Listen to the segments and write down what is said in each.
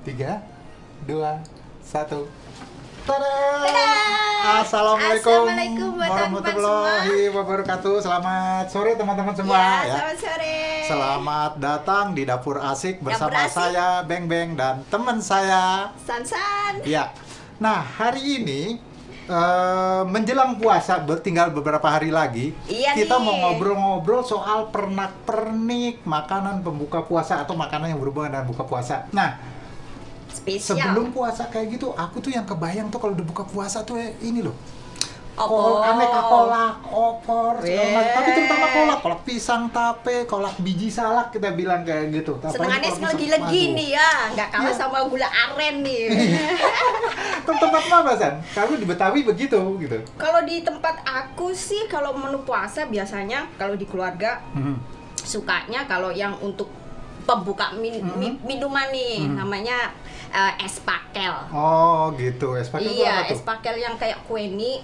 3, 2, 1. Tada! Assalamualaikum warahmatullahi wabarakatuh. Selamat sore teman-teman semua ya. Selamat sore. Selamat datang di Dapur Asik bersama Dapur Asik. saya Beng Beng dan teman saya San. ya. Nah, hari ini menjelang puasa, tinggal beberapa hari lagi, Iya kita nih. mau ngobrol-ngobrol soal pernak-pernik makanan pembuka puasa atau makanan yang berhubungan dengan buka puasa. Nah, Spesial. sebelum puasa kayak gitu, aku tuh yang kebayang tuh kalau udah buka puasa tuh ini loh. Opor. Aneka kolak, opor, segala Weh. macam. Tapi terutama kolak pisang tape, kolak biji salak kita bilang kayak gitu. Apalagi Senengannya kolak pisang- legi-legi Waduh. nih ya, nggak kalah Iya. sama gula aren nih. Tempat apa, San? Kamu di Betawi begitu gitu. Kalau di tempat aku sih, kalau menu puasa biasanya kalau di keluarga sukanya kalau yang untuk pembuka minuman nih, namanya es pakel. Oh gitu, es pakel itu Iya, apa es tuh? pakel yang kayak kue nih.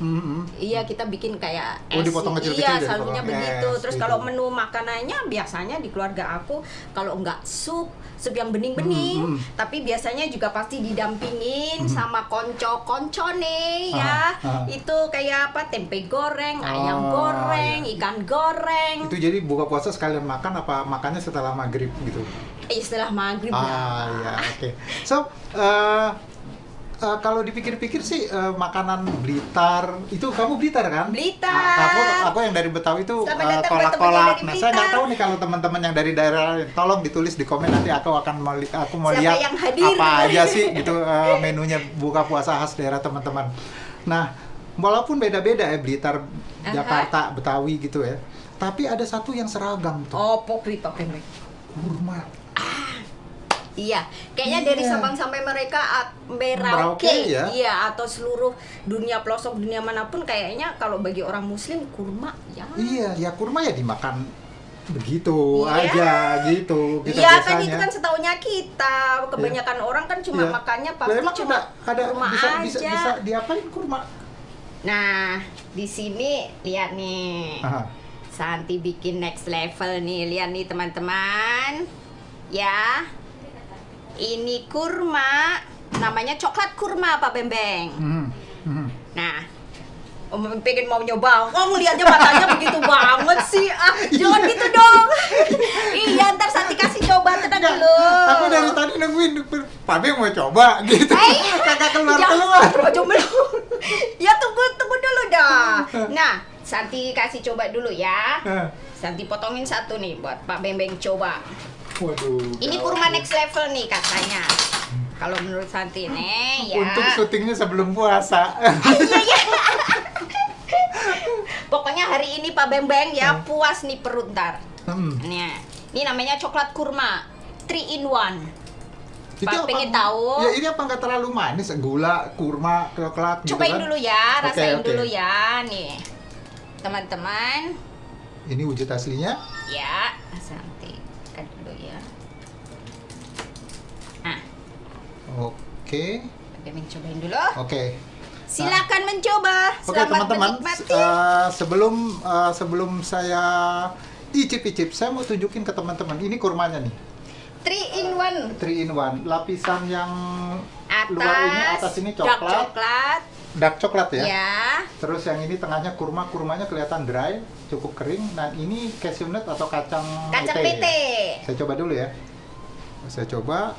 Iya, kita bikin kayak Oh, es. dipotong kecil-kecil Iya, jadi selalunya potong begitu. es, Terus gitu. kalau menu makanannya biasanya di keluarga aku kalau enggak sup yang bening-bening, tapi biasanya juga pasti didampingin sama konco-konco nih ya. Itu kayak apa? Tempe goreng, ayam goreng, ikan goreng. Itu jadi buka puasa sekalian makan apa makannya setelah maghrib gitu? Setelah maghrib ya. Ya, oke. So, kalau dipikir-pikir sih makanan Blitar itu kamu Blitar kan? Blitar. Aku yang dari Betawi itu Selamat datang buat teman yang kolak-kolak. dari Nah, saya nggak Blitar. tahu nih kalau teman-teman yang dari daerah lain, tolong ditulis di komen nanti aku mau Siapa lihat yang hadir? apa aja sih gitu menunya buka puasa khas daerah teman-teman. Nah, walaupun beda-beda ya Blitar, Jakarta, Betawi gitu ya. Tapi ada satu yang seragam tuh. Oh, popi. Kurma. Iya, kayaknya dari Iya. Sabang sampai Merauke, Merauke, ya? iya, atau seluruh dunia pelosok dunia manapun kayaknya kalau bagi orang Muslim kurma ya. Iya, ya kurma ya dimakan begitu Iya. aja gitu kita Iya biasanya. kan itu kan setaunya kita, kebanyakan orang kan cuma Iya. makannya Lah, pasti emang cuma ada kurma bisa, aja. bisa diapain kurma? Nah, di sini lihat nih. Aha. Santi bikin next level nih, lihat nih teman-teman. Ya. Ini kurma, namanya coklat kurma Pak Bembeng. Nah, pengen mau nyoba. Oh, ngeliatnya matanya begitu banget sih. Jangan gitu dong. Iya, ntar Santi kasih coba, tenang Enggak, dulu. aku dari tadi nungguin Pak Beng mau coba gitu. Kakak keluar. Coba dulu. Ya tunggu dulu dah. Nah, Santi kasih coba dulu ya. Santi potongin satu nih buat Pak Bembeng coba. Waduh. Ini kurma next level nih katanya. Kalau menurut Santi nih ya. Untuk syutingnya sebelum puasa. Iya. Pokoknya hari ini Pak Bembeng ya puas nih perut ntar. Nih, ini namanya coklat kurma 3 in 1. Itu Pak apa? pengen tahu? Ya ini apa nggak terlalu manis? Gula, kurma, coklat gitu Cobain kan? dulu ya, rasain Oke. dulu ya nih. Teman-teman, Ini wujud aslinya. ya, Santi kan dulu ya. Nah, Oke. Pak Bembeng cobain dulu. Oke. Silakan mencoba. Oke Selamat teman-teman, menikmati. sebelum saya icip-icip, saya mau tunjukin ke teman-teman. Ini kurmanya nih, 3 in 1. 3 in 1. Lapisan yang atas ini dark coklat, coklat. dark coklat ya. Ya. Terus yang ini tengahnya kurma, kurmanya kelihatan dry, cukup kering. Dan ini cashew nut atau kacang Kacang pete. pete. Saya coba dulu ya. Saya coba.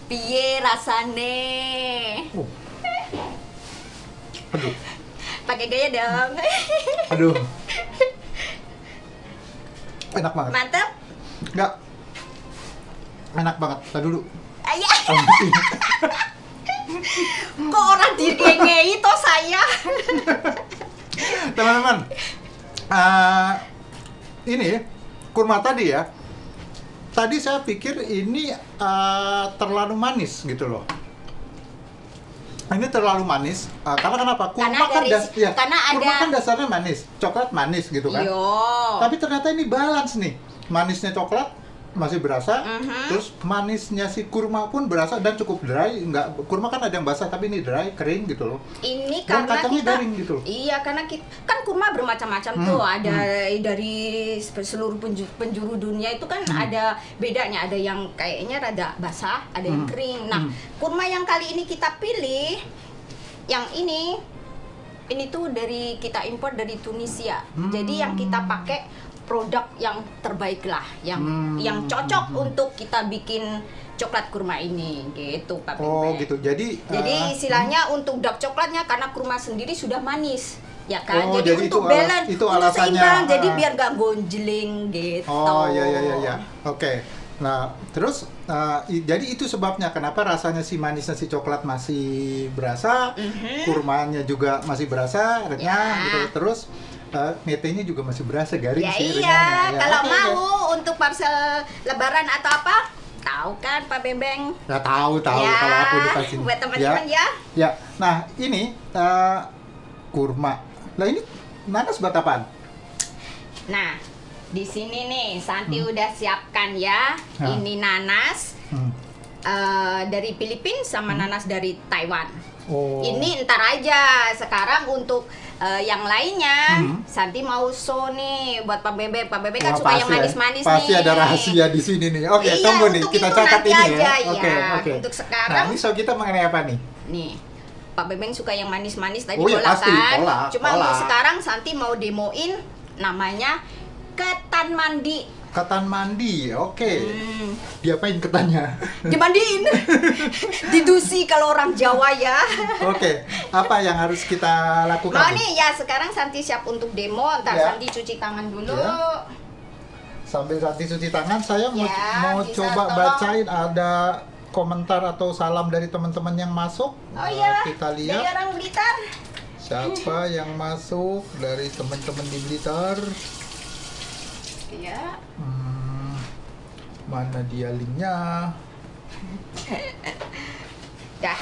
Piye rasane? Oh. Aduh, Pakai gaya dong. aduh. Enak banget. Mantap. Enggak. Enak banget. Tadi dulu. Ayah. Kok orang direngei toh saya? Teman-teman, ini kurma tadi ya. Tadi saya pikir ini terlalu manis gitu loh. Ini terlalu manis karena kenapa? Karena karena kurma ada- kan dasarnya manis, coklat manis gitu kan. Yo. Tapi ternyata ini balance nih, manisnya coklat, masih berasa, terus manisnya si kurma pun berasa dan cukup dry. Enggak, kurma kan ada yang basah tapi ini dry, kering gitu loh. Ini Dan karena kacangnya kita garing gitu. Iya, karena kita kan kurma bermacam-macam tuh, ada dari seluruh penjuru dunia itu kan ada bedanya, ada yang kayaknya rada basah, ada yang kering. Nah, kurma yang kali ini kita pilih yang ini tuh kita impor dari Tunisia. Jadi yang kita pakai produk yang terbaik lah, yang cocok untuk kita bikin coklat kurma ini, gitu Pak Beng. Oh gitu, jadi Istilahnya untuk dark coklatnya karena kurma sendiri sudah manis, ya kan? Oh, jadi untuk itu balance, itu untuk alasannya. seimbang, jadi biar gak gonjling gitu. Oh ya. Oke. Nah, terus jadi itu sebabnya kenapa rasanya si manisnya si coklat masih berasa, kurmanya juga masih berasa, renyah gitu. Terus metenya juga masih berasa garing Ya sih iya, renyahnya. Ya, kalau oke, mau untuk parcel lebaran atau apa, tahu kan Pak Bembeng? Ya tahu Ya, kalau aku dikasih. buat teman-teman ya. Ya. Nah, ini kurma. Nah, ini nanas buat apaan? Nah, di sini nih Santi udah siapkan ya. Ini nanas dari Filipina sama nanas dari Taiwan. Oh. Ini ntar aja. Sekarang untuk yang lainnya, Santi mau show nih buat Pak Bebe. Pak Bebe kan Wah, suka yang pasti manis-manis nih. Pasti ada rahasia di sini nih. Oke, Iya, tunggu nih, untuk kita itu catat nanti ini aja, ya. Oke. ya. Untuk sekarang, Nah, ini show kita mengenai apa nih? nih Pak Bebeng suka yang manis-manis tadi Oh iya, kolak pasti, kan. kolak, Cuma kolak. sekarang Santi mau demoin namanya ketan mandi. Ketan mandi, oke. Diapain ketannya? Dimandiin. Didusi kalau orang Jawa ya. Oke, apa yang harus kita lakukan? Mau nih ya, sekarang Santi siap untuk demo. Ntar Ya. Santi cuci tangan dulu. Ya. Sambil Santi cuci tangan, saya Ya, mau bisa coba tolong. bacain ada komentar atau salam dari teman-teman yang masuk. Oh iya, Kita dari lihat orang Blitar. siapa yang masuk dari teman-teman di Blitar. Iya. Mana dia linknya? Dah.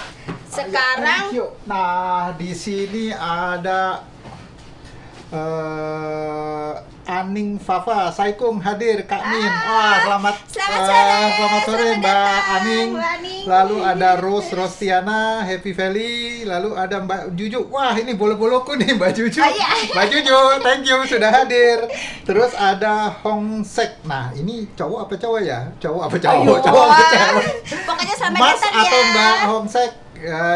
Sekarang Thank you. Nah, di sini ada Aning Fafa, Saikum hadir Kak Min. Wah, selamat Selamat sore selamat Mbak datang, Aning. Mbak Aning. Lalu ada Rostiana, Happy Valley, lalu ada Mbak Juju. Wah, ini bolo-boloku nih Mbak Juju. Oh, iya. Mbak Juju, thank you sudah hadir. Terus ada Hong Sek. Nah, ini cowok apa cowok ya? Cowok apa cowok? Ayo. Cowok apa cewek? Pokoknya selamat Mas datang ya. atau Mbak Hong Sek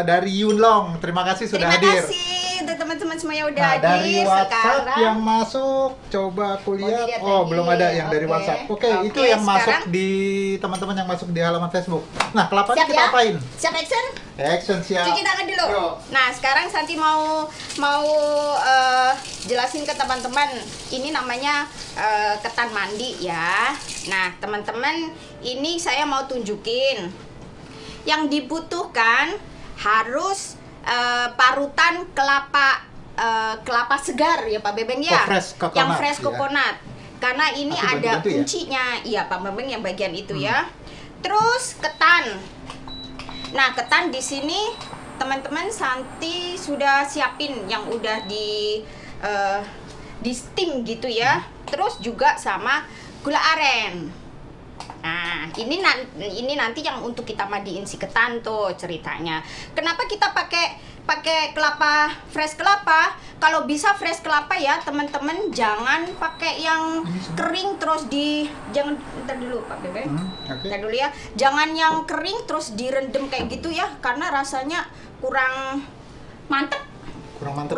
dari Yunlong. Terima kasih sudah Terima hadir. kasih untuk teman-teman semua yang udah Nah, hadir. dari WhatsApp Sekarang yang masuk, coba aku lihat. dilihat Oh, lagi. belum ada yang dari Oke. WhatsApp. Oke, Oke, itu yang masuk sekarang- di teman-teman yang masuk di halaman Facebook. Nah, kelapanya siap kita ya? apain? Siap action? Action siap. Cuci tangan dulu. Yuk. Nah, sekarang Santi mau jelasin ke teman-teman. Ini namanya ketan mandi ya. Nah, teman-teman, ini saya mau tunjukin. Yang dibutuhkan harus parutan kelapa segar ya Pak Bebeng ya. Oh, fresh coconut, yang fresh ya. coconut. Karena ini Aku ada bantu-bantu ya? kuncinya. Iya, Pak Bebeng yang bagian itu ya. Terus ketan. Nah, ketan di sini teman-teman Santi sudah siapin yang udah di steam gitu ya. Terus juga sama gula aren. Nah, ini nanti yang untuk kita mandiin si ketan tuh ceritanya. Kenapa kita pakai kelapa, fresh kelapa? Kalau bisa fresh kelapa ya, teman-teman jangan pakai yang kering terus jangan ntar dulu Pak Bebe. Oke. Ntar dulu ya. Jangan yang kering terus direndam kayak gitu ya, karena rasanya kurang mantep, Kurang mantap.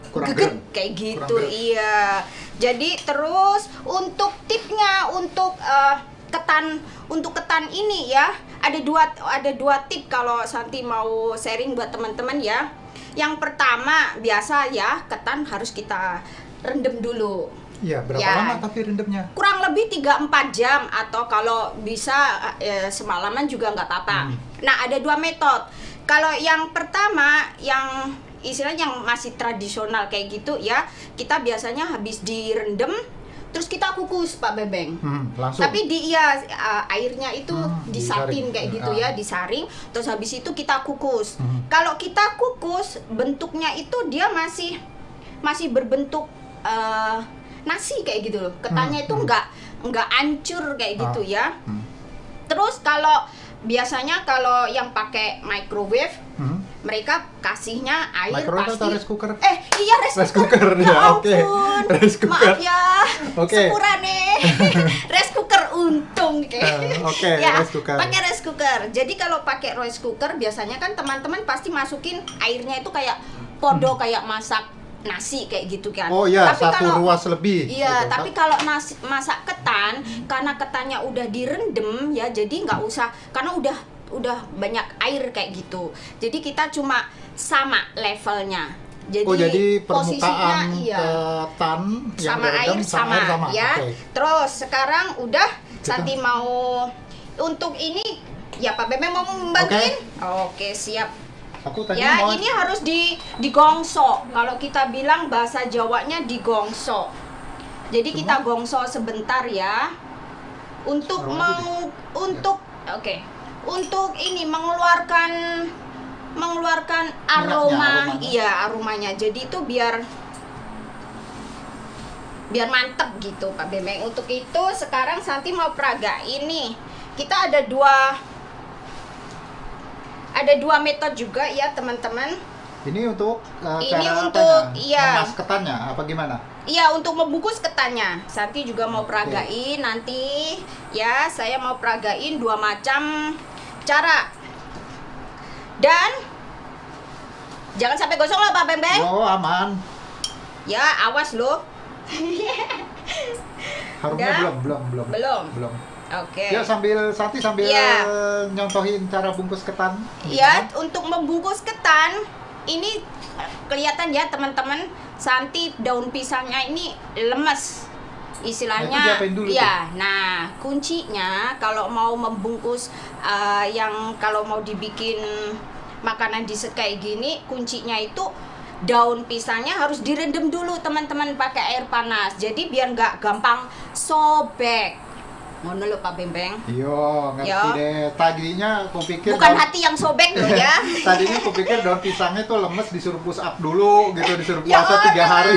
Kurang geget gerem. kayak gitu. Kurang gerem. Iya. Jadi terus untuk tipnya untuk ketan ini ya, ada dua tip kalau Santi mau sharing buat teman-teman ya. Yang pertama, biasa ya, ketan harus kita rendam dulu. Iya, berapa Ya. lama tapi rendamnya? Kurang lebih 3-4 jam, atau kalau bisa semalaman juga nggak apa-apa. Nah, ada dua metode. Kalau yang pertama, yang istilahnya yang masih tradisional kayak gitu ya, kita biasanya habis direndam terus kita kukus Pak Bebeng. Langsung. Tapi airnya itu disaring disaring. kayak gitu ya, disaring. Terus habis itu kita kukus. Kalau kita kukus, bentuknya itu dia masih berbentuk nasi kayak gitu loh. Ketannya itu nggak hancur kayak gitu ya. Hmm. Terus kalau biasanya kalau yang pakai microwave, mereka kasihnya air Microwave pasti. atau rice cooker? Iya rice cooker. ya, oke. Ampun. Rice cooker. Maaf ya. Oke. Sepurane. Rice cooker untung Oke, ya, rice cooker. pakai rice cooker. Jadi kalau pakai rice cooker biasanya kan teman-teman pasti masukin airnya itu kayak podo kayak masak nasi kayak gitu kan. Oh iya, Tapi satu kalau- ruas lebih. Iya, gitu. tapi kalau nasi masak ketan, karena ketannya udah direndam ya, jadi nggak usah karena udah banyak air kayak gitu. Jadi kita cuma sama levelnya. jadi posisinya permukaan iya ketan yang sama direndam air sama, air sama. ya. Oke. Terus sekarang udah Kita- Santi mau untuk ini ya Pak Bebe mau membantuin? Oke, siap. Aku tadi Ya, mau ini harus digongso. Kalau kita bilang bahasa Jawanya digongso. Jadi kita gongso sebentar ya. Untuk Taruh lagi deh. oke. Untuk ini mengeluarkan aroma. aromanya. Iya, aromanya. Jadi itu biar mantep gitu Pak Bembeng. Untuk itu sekarang Santi mau peragain nih. Kita ada dua metode juga ya teman-teman. ini untuk Ini cara untuk, apanya? iya. Memas ketannya apa gimana? Iya, untuk membungkus ketannya. Santi juga mau peragain nanti. Ya, saya mau peragain 2 macam cara. Dan jangan sampai gosong loh Pak Bembeng. Oh, aman. Ya, awas loh. Harumnya Udah? belum. Belum. Oke. Ya Santi sambil Iya. nyontohin cara bungkus ketan. Ya, untuk membungkus ketan ini kelihatan ya teman-teman, Santi daun pisangnya ini lemes. Nah, Istilahnya itu diapain dulu ya. Nah, kuncinya kalau mau membungkus kalau mau dibikin makanan dessert kayak gini, kuncinya itu daun pisangnya harus direndam dulu teman-teman pakai air panas. Jadi biar nggak gampang sobek. Ngono lho Pak Bembeng. Yo, ngerti Yo. deh. Tadinya aku pikir Bukan hati yang sobek loh ya. Tadinya aku pikir daun pisangnya tuh lemes disuruh push up dulu gitu, disuruh Ya puasa 3 hari.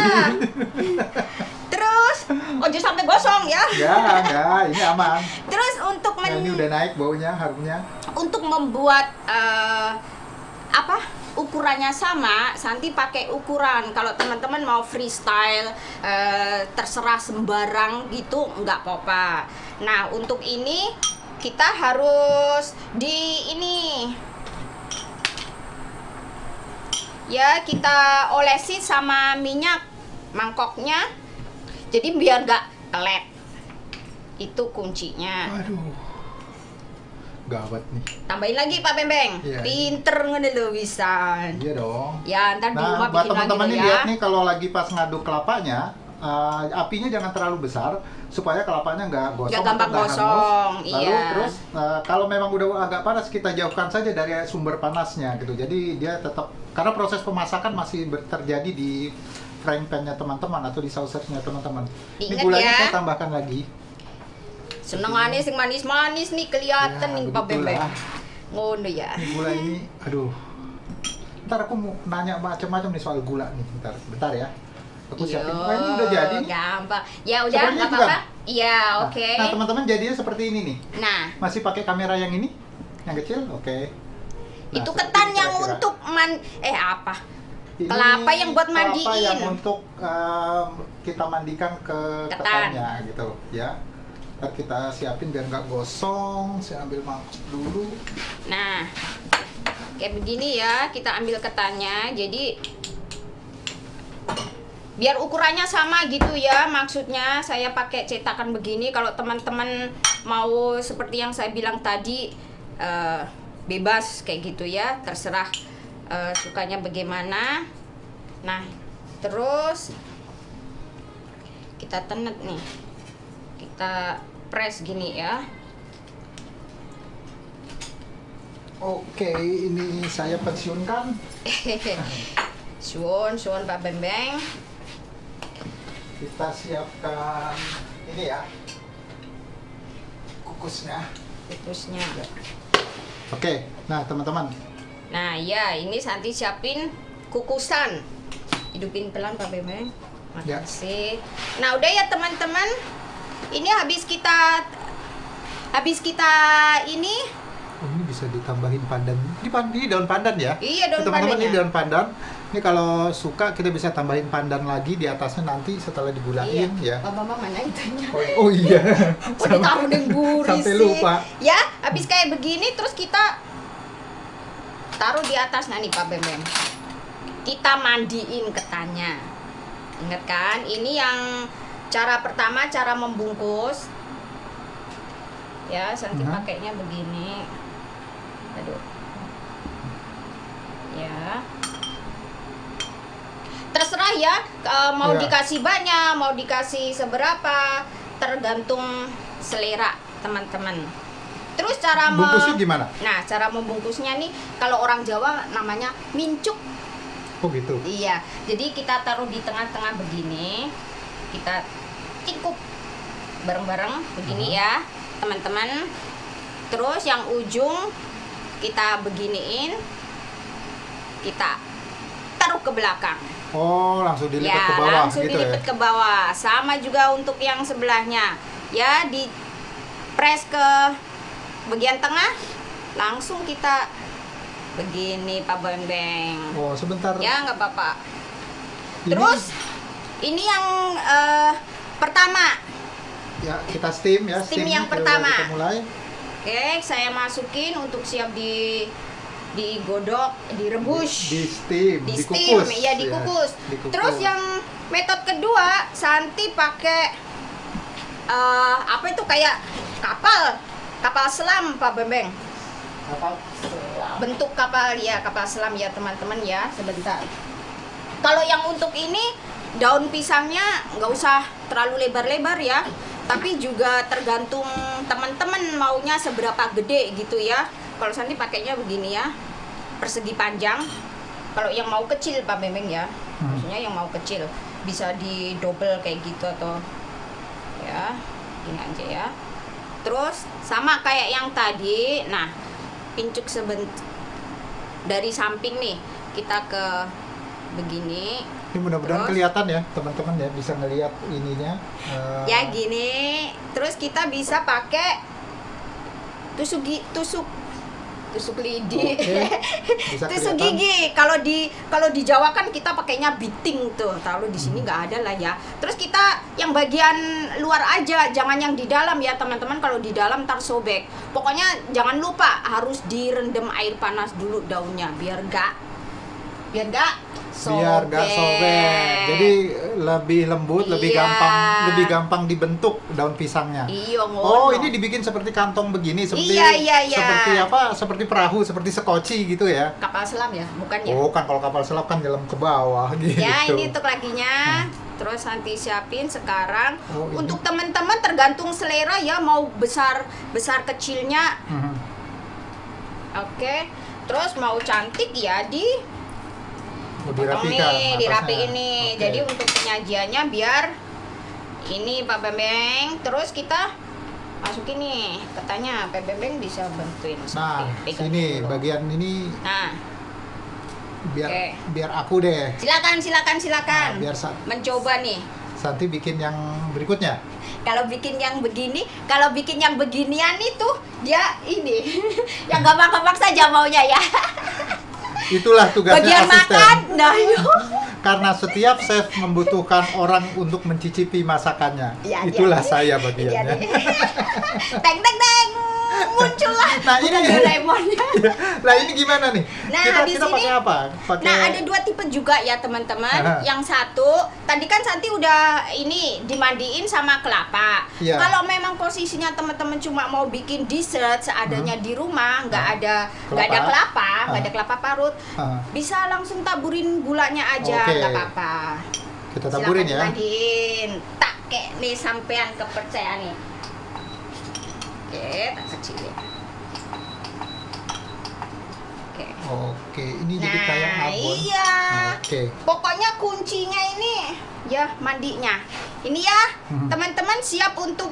Terus, ojo sampai gosong ya. Ya, enggak, ini aman. Terus untuk Nah, ini udah naik baunya, harumnya. untuk membuat ukurannya sama, Santi pakai ukuran. Kalau teman-teman mau freestyle, terserah sembarang gitu, nggak apa-apa. Nah, untuk ini kita harus ya kita olesi sama minyak mangkoknya. Jadi biar nggak kelet. Itu kuncinya. Waduh. Gawat nih. Tambahin lagi Pak Bembeng. Iya. Pinter ngene lho bisa. Iya dong. Ya, ntar di Nah, rumah buat bikin lagi teman-teman loh nih ya. lihat nih kalau lagi pas ngaduk kelapanya, apinya jangan terlalu besar supaya kelapanya nggak gosong. Nggak gampang atau nggak gosong, hangus. Lalu iya. terus kalau memang udah agak panas kita jauhkan saja dari sumber panasnya gitu. Jadi dia tetap karena proses pemasakan masih terjadi di frying pan-nya teman-teman atau di saucernya teman-teman. Ini Diingat gulanya ya. saya tambahkan lagi. Senengane sing manis-manis nih kelihatan Ya, nih Pak Bembeng. begitulah. Ngono ya. Ini gula ini, aduh. Ntar aku mau nanya macam-macam nih soal gula nih. Bentar ya. Aku siapin. Yo, Wah, ini udah jadi nih. gampang. Ya udah, Seperti nggak itu apa-apa. kan? Iya, oke. Nah, teman-teman jadinya seperti ini nih. Nah, Masih pakai kamera yang ini? Yang kecil? Oke. Nah, itu seperti ketan ini yang kira-kira. untuk apa? Ini kelapa yang buat kelapa mandiin. yang untuk kita mandikan ke Ketan. ketannya gitu ya. Ntar kita siapin biar nggak gosong. Saya ambil mangkok dulu. Nah, kayak begini ya, kita ambil ketannya. Jadi biar ukurannya sama gitu ya. Maksudnya saya pakai cetakan begini. Kalau teman-teman mau seperti yang saya bilang tadi, bebas kayak gitu ya. Terserah sukanya bagaimana. Nah, terus kita tenet nih. Kita press gini ya. Oke, ini saya pensiunkan. Suwun Pak Bembeng. Kita siapkan ini ya. Kukusnya. Kukusnya. Oke, nah teman-teman. Nah, ya ini Santi siapin kukusan. Hidupin pelan Pak Bembeng. Ya. Makasih. Nah, udah ya teman-teman. Ini habis kita ini. Oh, ini bisa ditambahin pandan. Ini daun pandan ya? Iya, daun teman-teman, pandannya. ini daun pandan. Ini kalau suka kita bisa tambahin pandan lagi di atasnya nanti setelah digulain ya. Mama mana itunya? Oh iya. Oh, ditaruh dengan buri Sampai sih. lupa. Ya, habis kayak begini terus kita taruh di atas. Nah nih Pak Bembeng, kita mandiin ketannya. Ingat kan? Ini yang cara pertama, cara membungkus. Ya, Santi pakainya begini. Aduh. Ya. Terserah ya, mau Ya. dikasih banyak, mau dikasih seberapa, tergantung selera teman-teman. Terus cara Bungkusnya gimana? Nah, cara membungkusnya nih, kalau orang Jawa namanya mincuk. Oh gitu. Iya, jadi kita taruh di tengah-tengah begini, kita cingkup bareng-bareng begini ya, teman-teman. Terus yang ujung kita beginiin, kita taruh ke belakang. Oh, langsung dilipat Ya, ke bawah langsung gitu dilipat ya. ke bawah. Sama juga untuk yang sebelahnya. Ya, di press ke bagian tengah, langsung kita begini Pak Bembeng. Oh, sebentar. Ya, nggak apa-apa. Ini- Terus ini yang pertama. ya kita steam ya. Steam Steamnya yang kita pertama. mulai. Oke, saya masukin untuk siap digodok, direbus. Di steam, Di steam, dikukus. iya dikukus. Ya, dikukus. Terus yang metode kedua, Santi pakai apa itu kayak kapal selam Pak Bembeng. Apa? Bentuk kapal ya, kapal selam ya teman-teman ya. Sebentar. Kalau yang untuk ini daun pisangnya nggak usah terlalu lebar-lebar ya, tapi juga tergantung teman-teman maunya seberapa gede gitu ya. Kalau Santi pakainya begini ya, persegi panjang. Kalau yang mau kecil Pak Bembeng ya, maksudnya yang mau kecil bisa di double kayak gitu atau ya ini aja ya. Terus sama kayak yang tadi, nah pincuk sebentar dari samping nih kita ke begini. Ini mudah-mudahan Terus? kelihatan ya teman-teman ya, bisa ngelihat ininya. Ya gini, terus kita bisa pakai tusuk lidi, Oke, bisa tusuk kelihatan. gigi. Kalau di Jawa kan kita pakainya biting tuh. Taruh di sini nggak ada lah ya. Terus kita yang bagian luar aja, jangan yang di dalam ya teman-teman. Kalau di dalam ntar sobek. Pokoknya jangan lupa harus direndam air panas dulu daunnya biar nggak sobek. Jadi lebih lembut, lebih Iya. gampang dibentuk daun pisangnya. Iya, Oh, ngono. ini dibikin seperti kantong begini, seperti Iya. seperti apa? Seperti perahu, seperti sekoci gitu ya. Kapal selam ya, bukan ya? Oh, kan kalau kapal selam kan nyelam ke bawah gitu. Ya, ini untuk lakinya. Terus nanti siapin sekarang. Oh, ini. Untuk teman-teman tergantung selera ya, mau besar kecilnya. Mhm. Oke. Terus mau cantik ya Mau potong dirapikan nih, atasnya. dirapiin nih. Oke. Jadi untuk penyajiannya biar ini Pak Bembeng. Terus kita masukin nih, katanya Pak Bembeng bisa bantuin. Nah, Pegang sini dulu. bagian ini Nah, biar Oke. biar aku deh. silakan. Nah, biar Mencoba nih. Santi bikin yang berikutnya. Kalau bikin yang beginian itu dia ini yang gampang-gampang saja maunya ya. Itulah tugasnya Bagian asisten. makan, nah yuk. Karena setiap chef membutuhkan orang untuk mencicipi masakannya. Iya, Itulah iya. saya Iya, bagiannya. nih. Teng, muncullah Nah, ini- Doraemonnya. Lah ini gimana nih? Nah, kita habis kita pakai ini- apa? Pakai Nah, ada dua tipe juga ya teman-teman. Aha. Yang satu, tadi kan Santi udah ini dimandiin sama kelapa. Iya. Kalau memang posisinya teman-teman cuma mau bikin dessert seadanya di rumah, nggak ada kelapa parut, Ah, bisa langsung taburin gulanya aja, Oke. nggak apa-apa. kita taburin ya. Dimandiin. Tak kek nih sampean kepercayaan nih. Oke, tak kecilin. Oke. Oke, ini jadi kayak Nah, abon. iya. Oke. Pokoknya kuncinya ini ya mandinya. Ini ya, teman-teman siap untuk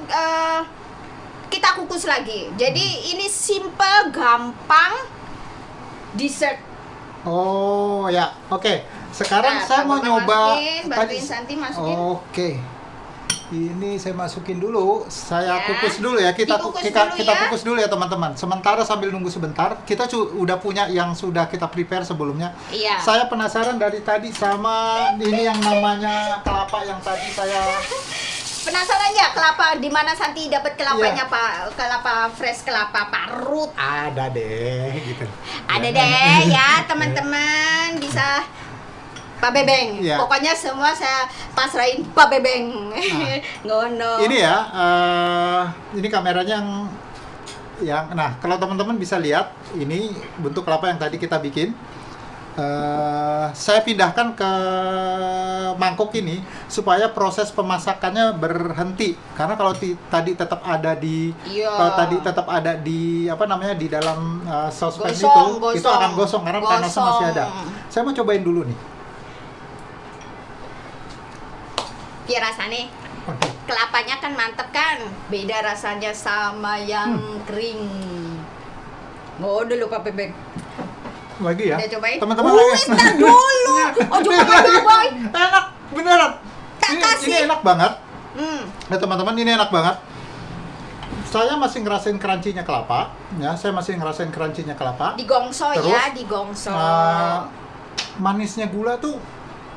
kita kukus lagi. Jadi ini simple, gampang, dessert. Oh ya, oke. Sekarang Nah, saya mau Papa nyoba masukin, bantuin Santi masukin. Oke. Ini saya masukin dulu, saya Ya. kukus dulu ya. Kita Dikukus kita, dulu kita ya. kukus dulu ya teman-teman. Sementara sambil nunggu sebentar, kita udah punya yang sudah kita prepare sebelumnya. Iya. Saya penasaran dari tadi sama ini yang namanya kelapa yang tadi saya. Penasaran ya kelapa di mana Santi dapat kelapanya Iya. Pak? Kelapa fresh, kelapa parut. Ada deh gitu. Ada deh ya teman-teman, bisa Pak Bebeng. Iya. Pokoknya semua saya pasrahin Pak Bebeng. Ngono. Ini ya, ini kameranya yang nah kalau teman-teman bisa lihat ini bentuk kelapa yang tadi kita bikin. Saya pindahkan ke mangkok ini supaya proses pemasakannya berhenti, karena kalau tadi tetap ada di Iya. kalau tadi tetap ada di apa namanya di dalam saucepan Gosong, itu gosong. akan gosong karena panasnya masih ada. Saya mau cobain dulu nih. Biar rasanya kelapanya kan mantep kan, beda rasanya sama yang kering. Mau dulu Pak Bebeng. Lagi ya, Udah cobain? teman-teman Wih, lagi. ntar dulu. Oh, coba boy. Enak beneran. Tak Ini kasih. enak banget. Hmm. Ya teman-teman, ini enak banget. Saya masih ngerasain crunchy-nya kelapa, ya. Saya masih ngerasain crunchy-nya kelapa. Digongso Terus, ya, digongso. Manisnya gula tuh.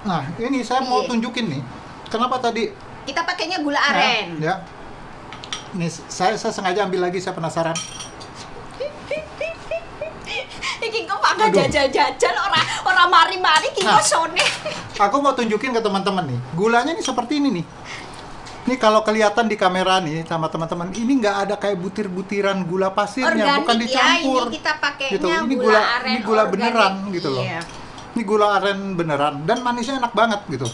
Nah, ini saya mau Iya. tunjukin nih. Kenapa tadi? Kita pakainya gula aren. Ya. Ini saya sengaja ambil lagi, saya penasaran. Iki kok makan Aduh. jajal-jajal orang mari-mari ki Nah. kosone. Aku mau tunjukin ke teman-teman nih. Gulanya nih seperti ini nih. Ini kalau kelihatan di kamera nih sama teman-teman, ini nggak ada kayak butir-butiran gula pasirnya, bukan Organik ya, dicampur. ini kita pakainya Gitu. Ini gula aren ini gula organik. beneran gitu loh. Iya. Ini gula aren beneran dan manisnya enak banget gitu.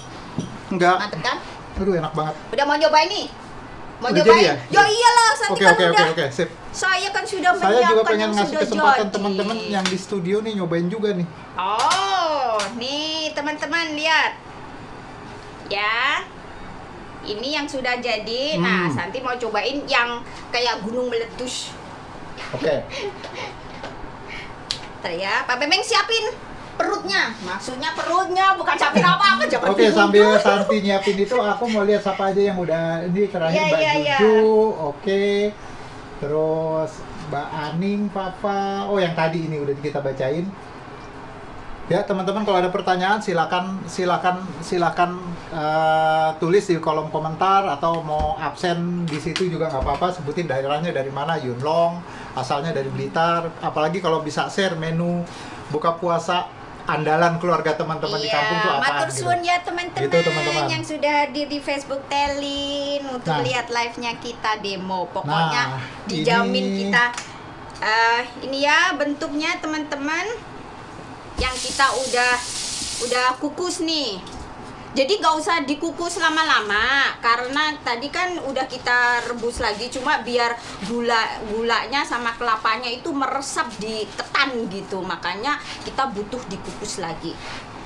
Enggak. Mantep kan? Aduh, enak banget. Udah mau nyobain nih? Mau Udah nyobain? jadi ya? Ya iyalah, Santi Oke, kan oke, udah. oke, sip. Saya kan sudah Saya juga menyiapkan pengen yang ngasih sudah kesempatan jadi. teman-teman yang di studio nih nyobain juga nih. Oh, nih teman-teman lihat. Ya. Ini yang sudah jadi. Nah, Santi mau cobain yang kayak gunung meletus. Oke. Ntar ya, Pak Bebeng siapin perutnya. Maksudnya perutnya, bukan siapin apa-apa. Jangan Oke, bingung sambil dulu. Santi nyiapin itu, aku mau lihat siapa aja yang udah ini terakhir Iya, Mbak iya, iya. Juju, oke. Terus Mbak Aning, Papa. Oh, yang tadi ini udah kita bacain. Ya, teman-teman kalau ada pertanyaan silakan tulis di kolom komentar atau mau absen di situ juga nggak apa-apa, sebutin daerahnya dari mana, Yunlong, asalnya dari Blitar. Apalagi kalau bisa share menu buka puasa andalan keluarga teman-teman di kampung tuh apa matur suwun ya teman-teman, Gitu, teman-teman. yang sudah hadir di Facebook Telin untuk Nah. lihat live-nya kita demo. Pokoknya Nah, dijamin ini- kita ini ya bentuknya teman-teman yang kita udah kukus nih. Jadi nggak usah dikukus lama-lama karena tadi kan udah kita rebus lagi, cuma biar gulanya sama kelapanya itu meresap di ketan gitu, makanya kita butuh dikukus lagi.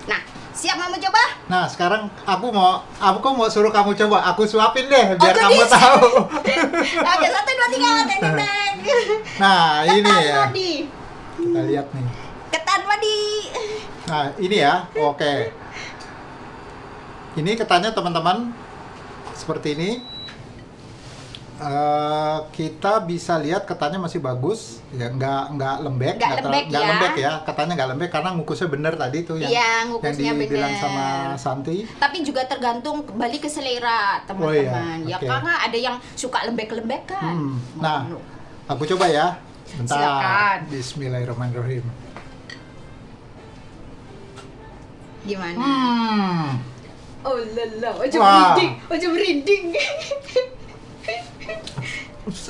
Nah, siap mau coba? Nah, sekarang aku mau suruh kamu coba, aku suapin deh biar Oh, kamu goodies. tahu. Oke, 1, 2, 3, deng deng deng. Nah, ini Ketan ya. Wadi. Kita lihat nih. Ketan Wadi. Nah, ini ya. Oke. Ini ketannya teman-teman seperti ini. Kita bisa lihat ketannya masih bagus, ya nggak lembek, Nggak lembek nggak ya. lembek ya, ketannya nggak lembek karena ngukusnya bener tadi tuh yang Iya, ngukusnya dibilang bener. sama Santi. Tapi juga tergantung kembali ke selera Oh iya, teman-teman. Ya oke. karena ada yang suka lembek-lembek kan. Nah, Ngono. aku coba ya. Bentar. Silakan. Bismillahirrahmanirrahim. Gimana? Hmm. Oh lala, ojo Wah. merinding, ojo merinding.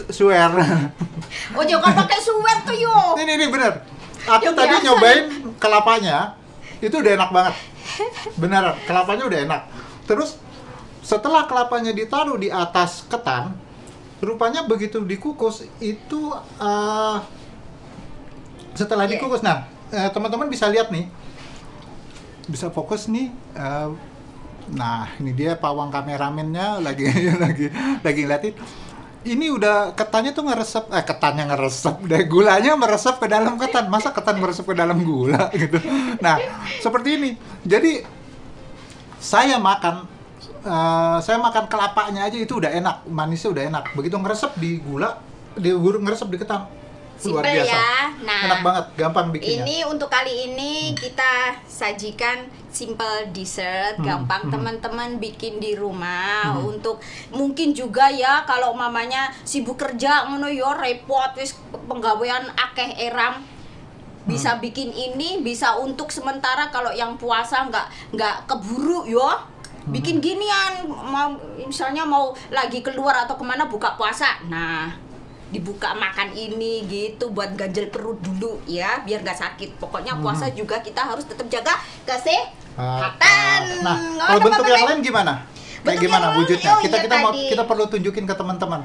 Swear. Ojo kan pakai suwet tuh yo. Ini bener. Aku Ya, tadi biasa. nyobain kelapanya, itu udah enak banget. Beneran, kelapanya udah enak. Terus setelah kelapanya ditaruh di atas ketan, rupanya begitu dikukus itu setelah Yeah. dikukus. Nah, teman-teman bisa lihat nih, bisa fokus nih. Nah, ini dia pawang kameramennya lagi lagi ngeliatin. Ini udah ketannya tuh ketannya ngeresep deh, gulanya meresap ke dalam ketan. Masa ketan meresap ke dalam gula gitu. Nah, seperti ini. Jadi saya makan saya makan kelapanya aja itu udah enak, manisnya udah enak. Begitu ngeresep di gula, ngeresep di ketan. Luar Simple biasa. ya. Nah, enak banget, gampang bikinnya. ini untuk kali ini kita sajikan simple dessert, gampang teman-teman bikin di rumah. Untuk mungkin juga ya kalau mamanya sibuk kerja ngono yo repot wis penggawean akeh eram. Bisa bikin ini, bisa untuk sementara kalau yang puasa nggak keburu yo. Bikin ginian, mau misalnya mau lagi keluar atau kemana buka puasa. Nah, dibuka makan ini gitu buat ganjel perut dulu ya biar nggak sakit. Pokoknya puasa juga kita harus tetap jaga kesehatan. Nah, kalau bentuk yang lain gimana? Kayak Bentuk gimana yang wujudnya? lain, Kita perlu tunjukin ke teman-teman.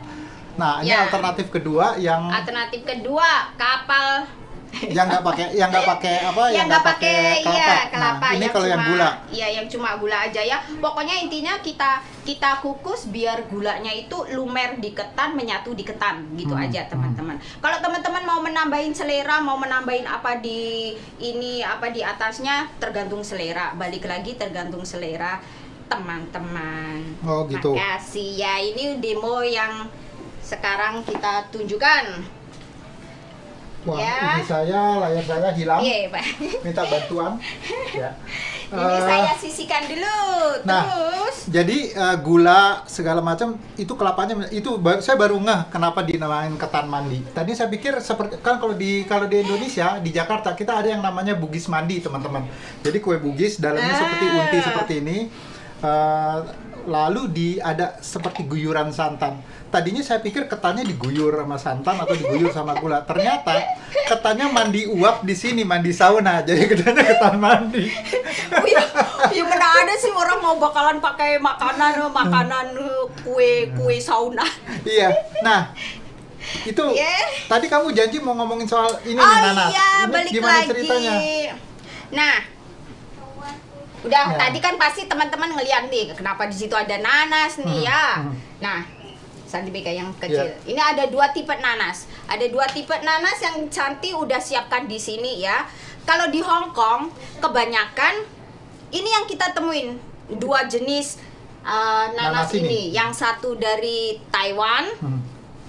Nah, ini Ya. alternatif kedua yang Alternatif kedua, kapal yang nggak pakai apa? yang nggak pakai kelapa. kelapa. Nah, ini kalau yang gula. Iya, yang cuma gula aja ya. Pokoknya intinya kita kukus biar gulanya itu lumer di ketan, menyatu di ketan gitu aja teman-teman. Kalau teman-teman mau menambahin selera, mau menambahin apa di ini apa di atasnya tergantung selera. Balik lagi tergantung selera teman-teman. Oh, gitu. Makasih ya. Ini demo yang sekarang kita tunjukkan. Wah, Ya. ini layar saya hilang. Iya, Pak. Minta bantuan. Ya. Ini saya sisihkan dulu. Nah, Terus jadi gula segala macam itu kelapanya itu saya baru ngeh kenapa dinamain ketan mandi. Tadi saya pikir seperti kan kalau di Indonesia di Jakarta kita ada yang namanya bugis mandi teman-teman. Jadi kue bugis dalamnya seperti unti seperti ini. Lalu ada seperti guyuran santan. Tadinya saya pikir ketannya diguyur sama santan atau diguyur sama gula. Ternyata ketannya mandi uap di sini, mandi sauna. Jadi ketannya ketan mandi. ya mana ada sih orang mau bakalan pakai makanan kue sauna. Iya. Nah, itu tadi kamu janji mau ngomongin soal ini nih nanas. Iya, Ini balik gimana lagi. ceritanya? Nah, udah Ya. tadi kan pasti teman-teman ngeliat nih kenapa di situ ada nanas nih ya. Nah, Santi Beka yang kecil. Ini ada dua tipe nanas. Ada dua tipe nanas yang Santi udah siapkan di sini ya. Kalau di Hong Kong kebanyakan ini yang kita temuin dua jenis nanas ini. Yang satu dari Taiwan.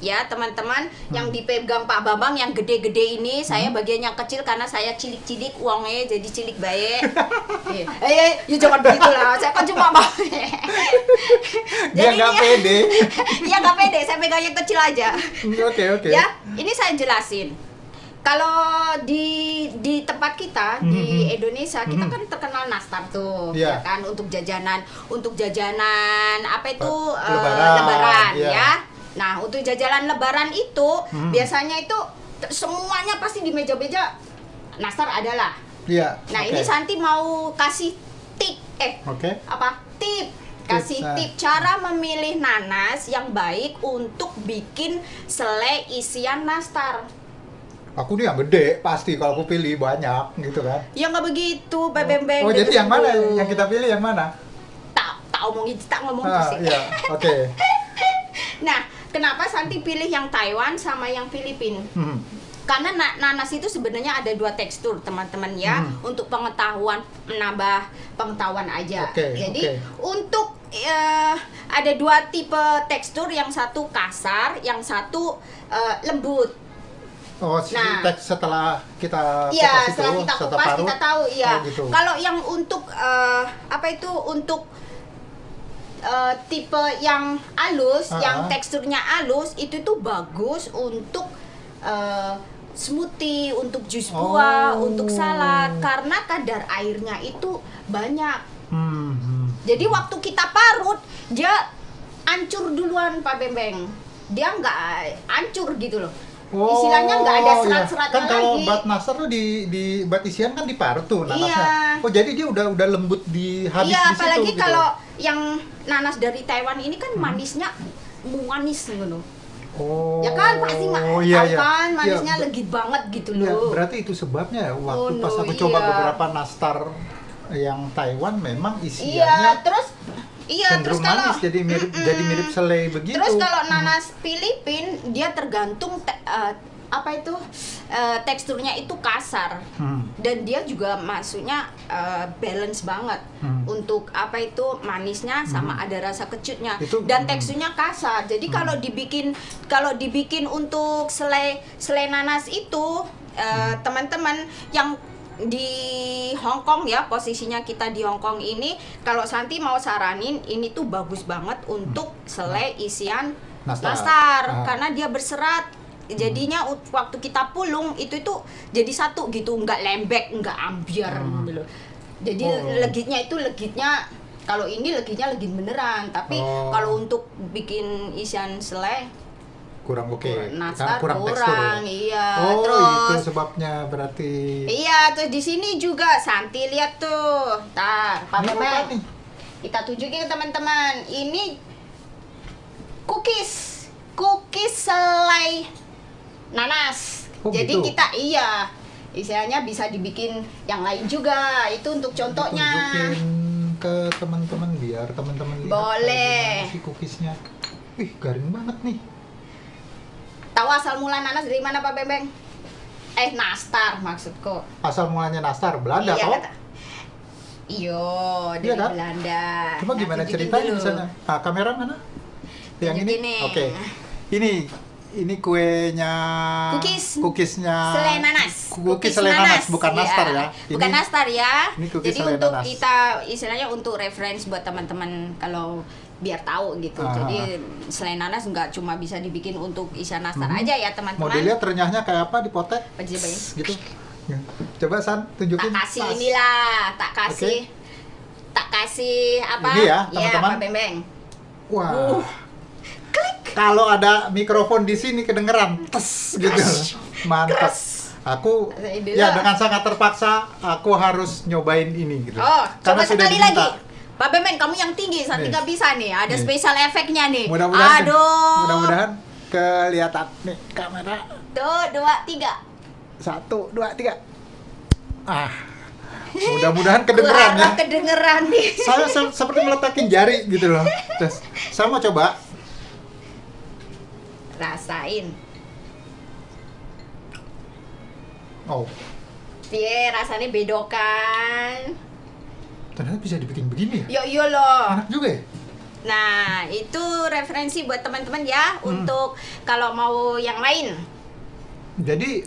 Ya teman-teman, yang dipegang Pak Bambang yang gede-gede ini, saya bagian yang kecil karena saya cilik-cilik uangnya jadi cilik baik. Ya jangan begitu lah, saya kan cuma mau. Dia nggak pede. Ya nggak pede, saya pegang yang kecil aja. Oke. Ya, ini saya jelasin. Kalau di tempat kita di Indonesia kita kan terkenal nastar tuh, ya kan untuk jajanan apa itu lebaran ya. Nah, untuk jajanan lebaran itu biasanya itu semuanya pasti di meja-meja nastar adalah. Iya. Nah, ini Santi mau kasih tip kasih tip cara memilih nanas yang baik untuk bikin selai isian nastar. Aku nih yang gede pasti kalau aku pilih banyak gitu kan. Ya nggak begitu, Bembeng. Oh, jadi yang mana? Yang kita pilih yang mana? Tak ngomong sih. Iya, oke. Nah, kenapa Santi pilih yang Taiwan sama yang Filipina? Karena nanas itu sebenarnya ada dua tekstur, teman-teman ya. Untuk menambah pengetahuan aja. Jadi untuk ada dua tipe tekstur, yang satu kasar, yang satu lembut. Oh, setelah kita kupas iya, setelah kita kupas kita tahu ya. Gitu. Kalau yang untuk untuk tipe yang halus, yang teksturnya halus itu tuh bagus untuk smoothie, untuk jus buah, untuk salad karena kadar airnya itu banyak. Jadi waktu kita parut dia hancur duluan Pak Bembeng. Dia nggak hancur gitu loh. Istilahnya nggak ada serat-seratnya kan kalau lagi. bat nastar tuh di bat isian kan diparut tuh nanasnya. Iya. Oh, jadi dia udah lembut habis iya, di situ apalagi gitu. kalau yang nanas dari Taiwan ini kan manisnya manis gitu. Oh. Ya kan pasti kan manisnya legit banget gitu loh. Ya, berarti itu sebabnya ya waktu pas aku coba beberapa nastar yang Taiwan memang isiannya cenderung kalau manis, jadi mirip selai begitu. Terus kalau nanas Filipin dia tergantung teksturnya itu kasar. Dan dia juga maksudnya balance banget untuk apa itu manisnya sama ada rasa kecutnya. Dan teksturnya kasar. Jadi kalau dibikin untuk selai nanas itu teman-teman yang di Hong Kong ya, posisinya kita di Hong Kong ini, kalau Santi mau saranin ini tuh bagus banget untuk selai isian nastar karena dia berserat. Jadinya waktu kita pulung itu jadi satu gitu, nggak lembek, nggak ambiar gitu loh. Jadi legitnya kalau ini legitnya legit beneran, tapi kalau untuk bikin isian selai kurang oke. Nastar kurang tekstur ya? Iya. Oh, terus itu sebabnya berarti. Iya, terus di sini juga Santi lihat tuh. Pak Memeng. Kita tunjukin ke teman-teman. Ini cookies selai nanas. Jadi gitu? kita istilahnya bisa dibikin yang lain juga. Itu untuk contohnya. Tunjukin ke teman-teman biar teman-teman lihat. Boleh. Si cookiesnya. Wih, garing banget nih. Tahu asal mula nanas dari mana Pak Bembeng? Nastar maksudku. Asal mulanya nastar Belanda toh? Iya, dari kan? Belanda. Cuma gimana ceritanya misalnya? Kamera mana? Yang ini? Oke. Ini kuenya cookiesnya selai nanas. Cookies selai nanas, bukan nastar ya. Bukan nastar ya. Ini cookies jadi selai untuk nanas. kita istilahnya untuk reference buat teman-teman kalau biar tahu gitu. Jadi selai nanas nggak cuma bisa dibikin untuk isian nastar aja ya teman-teman. Mau dilihat renyahnya kayak apa dipotek? Gitu. Coba San tunjukin. Tak kasih apa? Ini ya teman-teman. Pak Bembeng. Wah. Kalau ada mikrofon di sini kedengeran tes gitu. Mantap. Aku dengan sangat terpaksa aku harus nyobain ini gitu. Coba sekali lagi. Pak Bembeng, kamu yang tinggi, Santi nggak bisa nih. Ada special efeknya nih. Mudah-mudahan kelihatan nih kamera. Tuh, 2, 3. 1, 2, 3. Mudah-mudahan kedengeran ya. Kedengeran nih. Saya seperti meletakin jari gitu loh. Terus, saya mau coba. Rasain. Oh. Rasanya bedokan. Ternyata bisa dibikin begini ya? Iya loh. Enak juga ya? Nah, itu referensi buat teman-teman ya untuk kalau mau yang lain. Jadi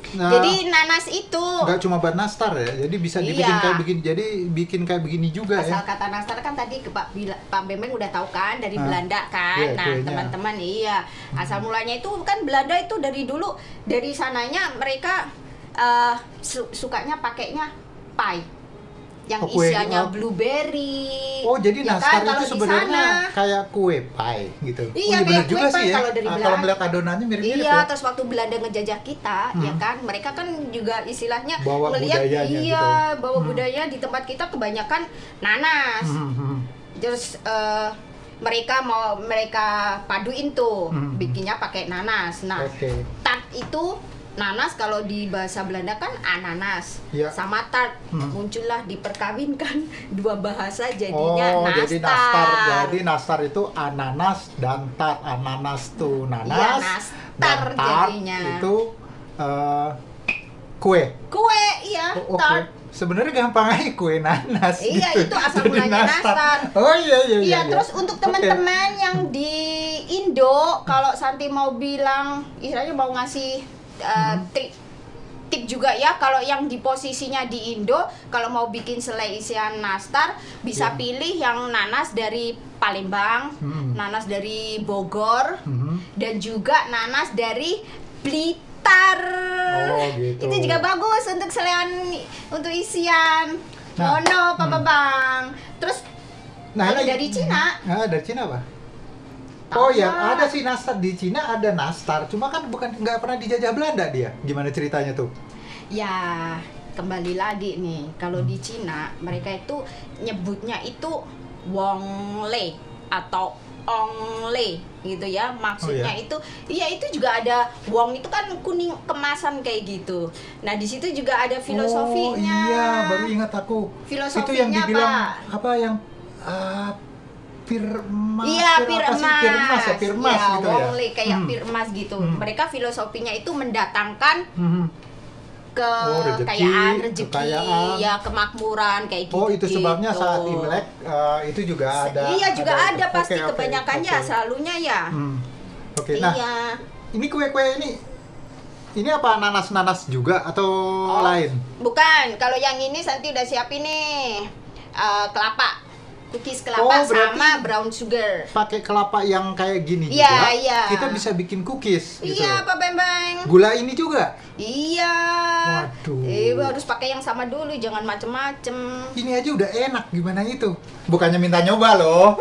nanas itu nggak cuma buat nastar ya, jadi bisa dibikin kayak begini, jadi bikin kayak begini juga asal ya. kata nastar kan tadi Pak Bembeng udah tahu kan dari Belanda kan. Teman-teman asal mulanya itu kan Belanda itu dari dulu, dari sananya mereka sukanya pakainya pie yang isiannya blueberry. Oh, jadi nastar kan, itu sebenarnya kayak kue pie gitu. Iya, bener kayak juga kue sih pie ya. kalau dari Belanda. Kalau melihat adonannya mirip-mirip ya. ya. Terus waktu Belanda ngejajah kita, ya kan, mereka kan juga istilahnya bawa melihat budayanya bawa budaya di tempat kita kebanyakan nanas. Terus mereka paduin tuh, bikinnya pakai nanas. Nah, tart itu nanas kalau di bahasa Belanda kan ananas sama tart muncullah diperkawinkan dua bahasa jadinya nastar. Jadi nastar. Jadi nastar itu ananas dan tart. Ananas tuh nanas. Nastar dan tart jadinya. Itu kue. Tart. Sebenarnya gampang aja kue nanas. Iya, gitu. itu asal mulanya nastar. Oh iya. Terus untuk teman-teman yang di Indo, kalau Santi mau bilang, istilahnya mau ngasih tip juga ya, kalau yang di posisinya di Indo, kalau mau bikin selai isian nastar bisa pilih yang nanas dari Palembang, nanas dari Bogor, dan juga nanas dari Blitar. Gitu. Itu juga bagus untuk selai untuk isian. Pak Bang. Terus kalau dari Cina? Dari Cina apa? Oh ya, ada sih nastar di Cina, ada nastar. Cuma kan nggak pernah dijajah Belanda dia. Gimana ceritanya tuh? Ya, kembali lagi nih. Kalau di Cina, mereka itu nyebutnya itu Wongle atau Ongle gitu ya. Maksudnya itu juga ada wong itu kan kuning kemasan kayak gitu. Nah, di situ juga ada filosofinya. Oh iya, baru ingat aku. Filosofinya itu yang dibilang apa yang pir emas gitu Wongle, kayak pir emas gitu. Mereka filosofinya itu mendatangkan kekayaan, rezeki, kekayaan. ya kemakmuran kayak gitu. Oh, itu sebabnya saat Imlek itu juga ada. Iya, juga ada pasti Oke, kebanyakannya, oke. selalunya ya. Oke, nah Iya. ini kue-kue ini apa, nanas-nanas juga atau lain? Bukan, kalau yang ini Santi udah siapin nih kelapa. Cookies kelapa Oh, berarti sama brown sugar. Pakai kelapa yang kayak gini Iya, juga, iya. kita bisa bikin cookies gitu. Iya, Pak Bembeng. Gula ini juga? Iya. Waduh. Harus pakai yang sama dulu, jangan macem-macem. Ini aja udah enak, gimana itu? Bukannya minta nyoba loh.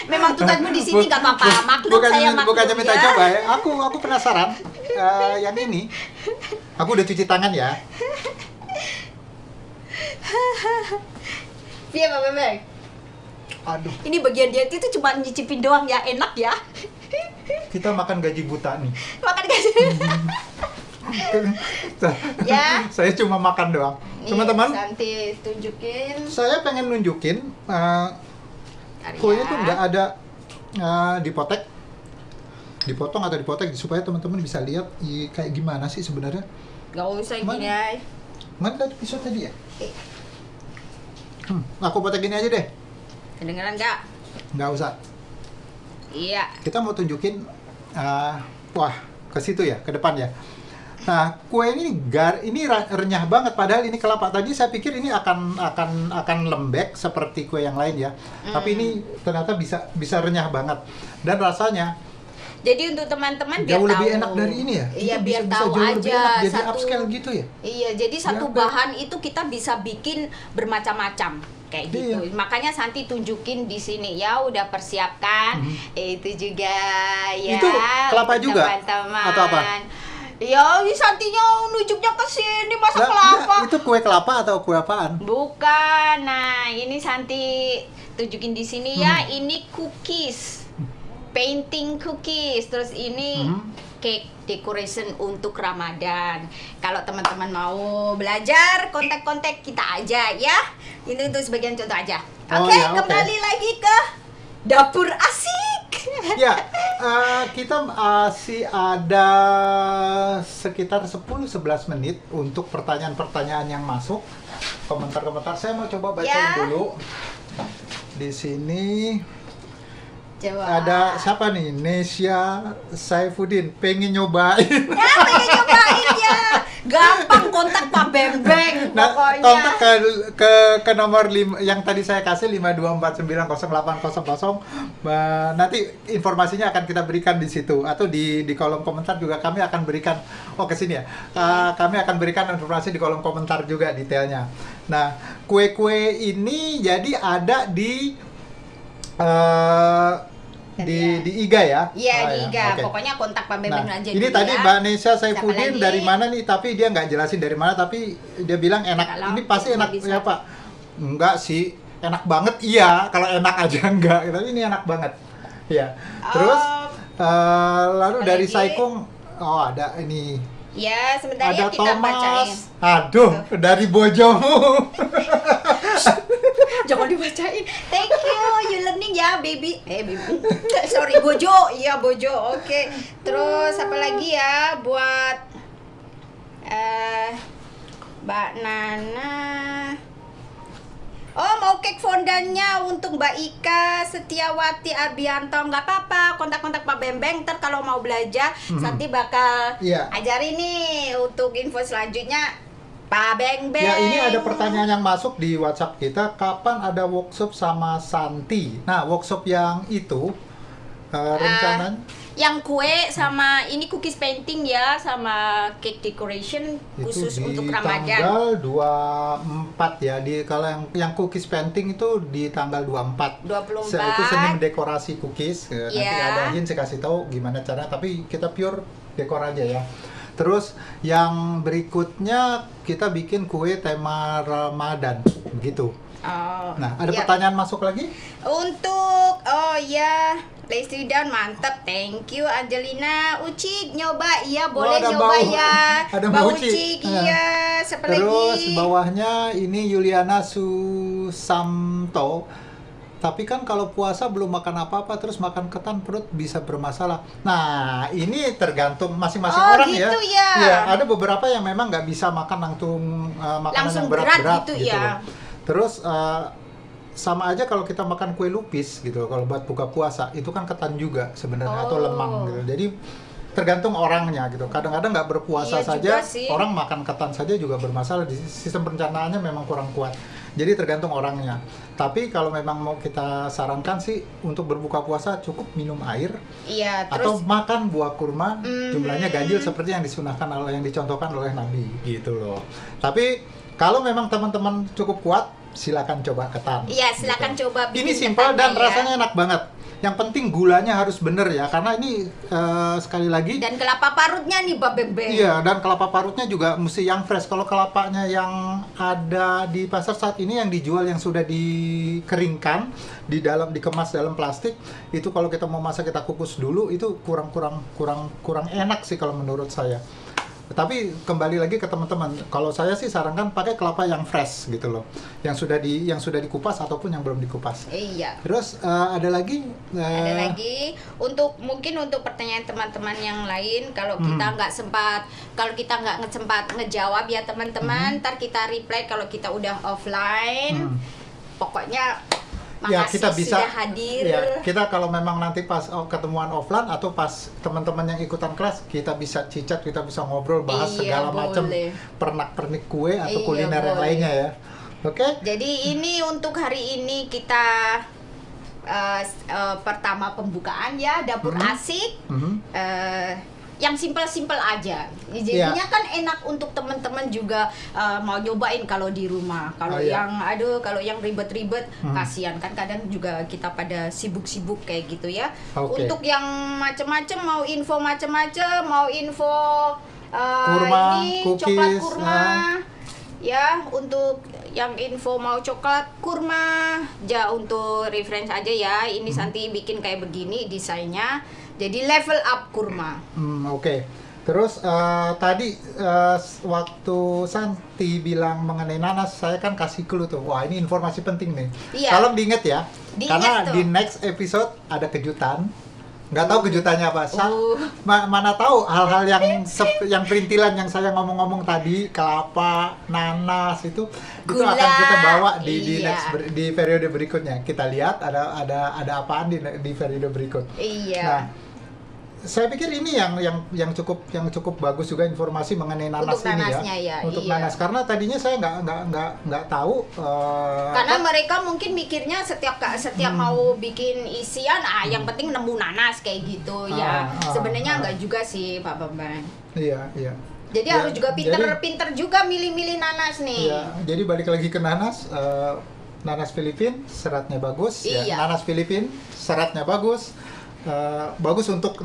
Memang tugasmu di sini nggak apa-apa. Maklum saya maklum Bukannya minta ya. coba ya. Aku penasaran. Yang ini, aku udah cuci tangan ya. Iya, Pak Bembeng. Aduh, Ini bagian diet itu cuma nyicipin doang ya, enak ya. kita makan gaji buta nih. Makan kasih. Ya. Saya cuma makan doang. Teman-teman, Santi tunjukin. saya pengen nunjukin Karya. kuenya tuh nggak ada dipotong atau dipotek supaya teman-teman bisa lihat kayak gimana sih sebenarnya. Gak usah Mana? gini ya. Mana tadi pisau tadi ya? Eh, Aku potek gini aja deh. kedengeran nggak? Nggak usah. Iya. Kita mau tunjukin wah, ke situ ya, ke depan ya. Nah, kue ini renyah banget, padahal ini kelapa. Tadi saya pikir ini akan lembek seperti kue yang lain ya. Tapi ini ternyata bisa renyah banget. Dan rasanya Jadi untuk teman-teman biar jauh tahu. lebih enak dari ini ya. Iya, Itu biar bisa tahu jauh lebih aja. enak. Jadi upscale gitu ya. Iya, jadi satu Ya, bahan itu kita bisa bikin bermacam-macam kayak gitu. Iya. Makanya Santi tunjukin di sini ya, udah persiapkan. Itu juga ya. Itu kelapa juga? Teman-teman. Atau apa? Ya, ini Santinya nunjuknya ke sini masa Lah, kelapa. enggak, itu kue kelapa atau kue apaan? Bukan. Nah, ini Santi tunjukin di sini ya. Ini cookies. Painting cookies. Terus ini cake decoration untuk Ramadan. Kalau teman-teman mau belajar, kontak-kontak kita aja ya. Ini untuk sebagian contoh aja. Oh, Oke, ya, oke. kembali lagi ke dapur asik. Ya, kita masih ada sekitar 10-11 menit untuk pertanyaan-pertanyaan yang masuk. Komentar-komentar saya mau coba bacain Ya. dulu. Di sini Coba. ada siapa nih? Nesya Saifuddin pengen nyobain. Ya, pengen nyobain ya. Gampang kontak Pak Bembeng Nah, pokoknya. kontak ke nomor yang tadi saya kasih 524908000. Nanti informasinya akan kita berikan di situ atau di kolom komentar juga kami akan berikan. Oh, ke sini ya. Kami akan berikan informasi di kolom komentar juga detailnya. Nah, kue-kue ini jadi ada di IGA ya? Iya, Oh, di ya, IGA. oke. Pokoknya kontak Pak Nah, Bembeng aja ini dulu tadi ya. Mbak Nesya Siapa Saifuddin lagi? dari mana nih? Tapi dia nggak jelasin dari mana. Tapi dia bilang enak. Kalau Ini pasti nggak enak bisa. ya Pak? Enggak sih, enak banget iya. Kalau enak aja enggak. Tapi ini enak banget. Ya. Terus lalu apa dari lagi? Saikong, oh ada ini. Ya, sebentar Ada ya kita bacain. Thomas. Aduh, dari bojomu. Jangan dibacain. Thank you, you learning ya, baby. Baby. Sorry, Bojo. Iya, Bojo. Oke. Terus apa lagi ya buat Mbak Nana. Oh, mau cake fondannya untuk Mbak Ika Setiawati Arbianto. Nggak apa-apa, kontak-kontak Pak Bembeng. Ntar kalau mau belajar, Santi bakal Iya. ajarin nih untuk info selanjutnya Pak Bembeng. Ya, ini ada pertanyaan yang masuk di WhatsApp kita. Kapan ada workshop sama Santi? Nah, workshop yang itu rencananya Yang kue sama ini cookies painting ya, sama cake decoration khusus itu di untuk Ramadan. tanggal 24 ya. Kalau yang cookies painting itu di tanggal 24. 24. Itu seni mendekorasi cookies. Nanti Iya. ada hint saya kasih tahu gimana cara, tapi kita pure dekor aja ya. Terus yang berikutnya kita bikin kue tema Ramadan gitu. Oh. Nah, ada ya. pertanyaan masuk lagi? Untuk Lesti Dan mantap, thank you Angelina. Ucik nyoba, iya boleh ada nyoba Mbak ya. ada Mbak Mbak Ucik, Uci. iya. Siapa Terus lagi? bawahnya ini Yuliana Susamto. Tapi kan kalau puasa belum makan apa-apa terus makan ketan perut bisa bermasalah. Nah, ini tergantung masing-masing orang gitu ya. ya. Iya, ada beberapa yang memang nggak bisa makan makanan Langsung yang berat-berat gitu gitu ya. loh. Terus sama aja kalau kita makan kue lupis gitu loh, kalau buat buka puasa itu kan ketan juga sebenarnya atau lemang gitu. Jadi tergantung orangnya gitu. Kadang-kadang nggak berpuasa Iya saja juga sih. orang makan ketan saja juga bermasalah. Di sistem pencernaannya memang kurang kuat. Jadi tergantung orangnya. Tapi kalau memang mau kita sarankan sih untuk berbuka puasa cukup minum air Iya, atau terus makan buah kurma Mhm. jumlahnya ganjil seperti yang disunahkan yang dicontohkan oleh Nabi gitu loh. Tapi kalau memang teman-teman cukup kuat silakan coba ketan. iya silakan Gitu. coba bikin Ini simpel ketannya dan ya. rasanya enak banget. Yang penting gulanya harus bener ya, karena ini sekali lagi. Dan kelapa parutnya nih Pak Bembeng. Iya, dan kelapa parutnya juga mesti yang fresh. Kalau kelapanya yang ada di pasar saat ini yang dijual yang sudah dikeringkan dikemas dalam plastik, itu kalau kita mau masak kita kukus dulu itu kurang enak sih kalau menurut saya. Tapi kembali lagi ke teman-teman, kalau saya sih sarankan pakai kelapa yang fresh gitu loh, yang sudah dikupas ataupun yang belum dikupas. Iya. Terus ada lagi Ada lagi mungkin untuk pertanyaan teman-teman yang lain, kalau kita nggak sempat ngejawab ya teman-teman, ntar kita reply kalau kita udah offline. Pokoknya ya makasih kita bisa sudah hadir. ya, kita kalau memang nanti pas ketemuan offline atau pas teman-teman yang ikutan kelas kita bisa cicat, kita bisa ngobrol bahas Iya, segala macam boleh. pernak-pernik kue atau Iya, kuliner yang boleh. lainnya ya. Oke? Jadi ini untuk hari ini kita pertama pembukaan ya, dapur asik. Mhm. Yang simpel-simpel aja. Jadinya kan enak untuk teman-teman juga mau nyobain kalau di rumah. Kalau kalau yang ribet-ribet kasihan kan kadang juga kita pada sibuk-sibuk kayak gitu ya. Oke. Untuk yang macam-macam mau info macam-macam, mau info Kurma, ini cookies, coklat kurma. Ya, untuk yang info mau coklat kurma, untuk reference aja ya. Ini Santi bikin kayak begini desainnya. Jadi level up kurma. Oke. Terus tadi waktu Santi bilang mengenai nanas, saya kan kasih clue tuh. Wah, ini informasi penting nih. Iya. Tolong diinget ya. Diinget Karena tuh. di next episode ada kejutan. Nggak tahu kejutannya apa. Oh. Mana tahu hal-hal yang perintilan yang saya ngomong-ngomong tadi, kelapa, nanas itu Gula, akan kita bawa di iya. di periode berikutnya. Kita lihat ada apaan di periode berikut. Iya. Nah, saya pikir ini yang cukup bagus juga informasi mengenai nanas Untuk ini nanasnya ya, Untuk iya. nanas, karena tadinya saya nggak tahu. Karena mereka mungkin mikirnya setiap mau bikin isian, yang penting nemu nanas kayak gitu ya. Sebenarnya enggak juga sih Pak Bambang. Iya. Jadi Ya, harus juga pinter juga milih-milih nanas nih. Iya, jadi balik lagi ke nanas. Nanas Filipin seratnya bagus. Iya. Ya. Nanas Filipin seratnya bagus. Bagus untuk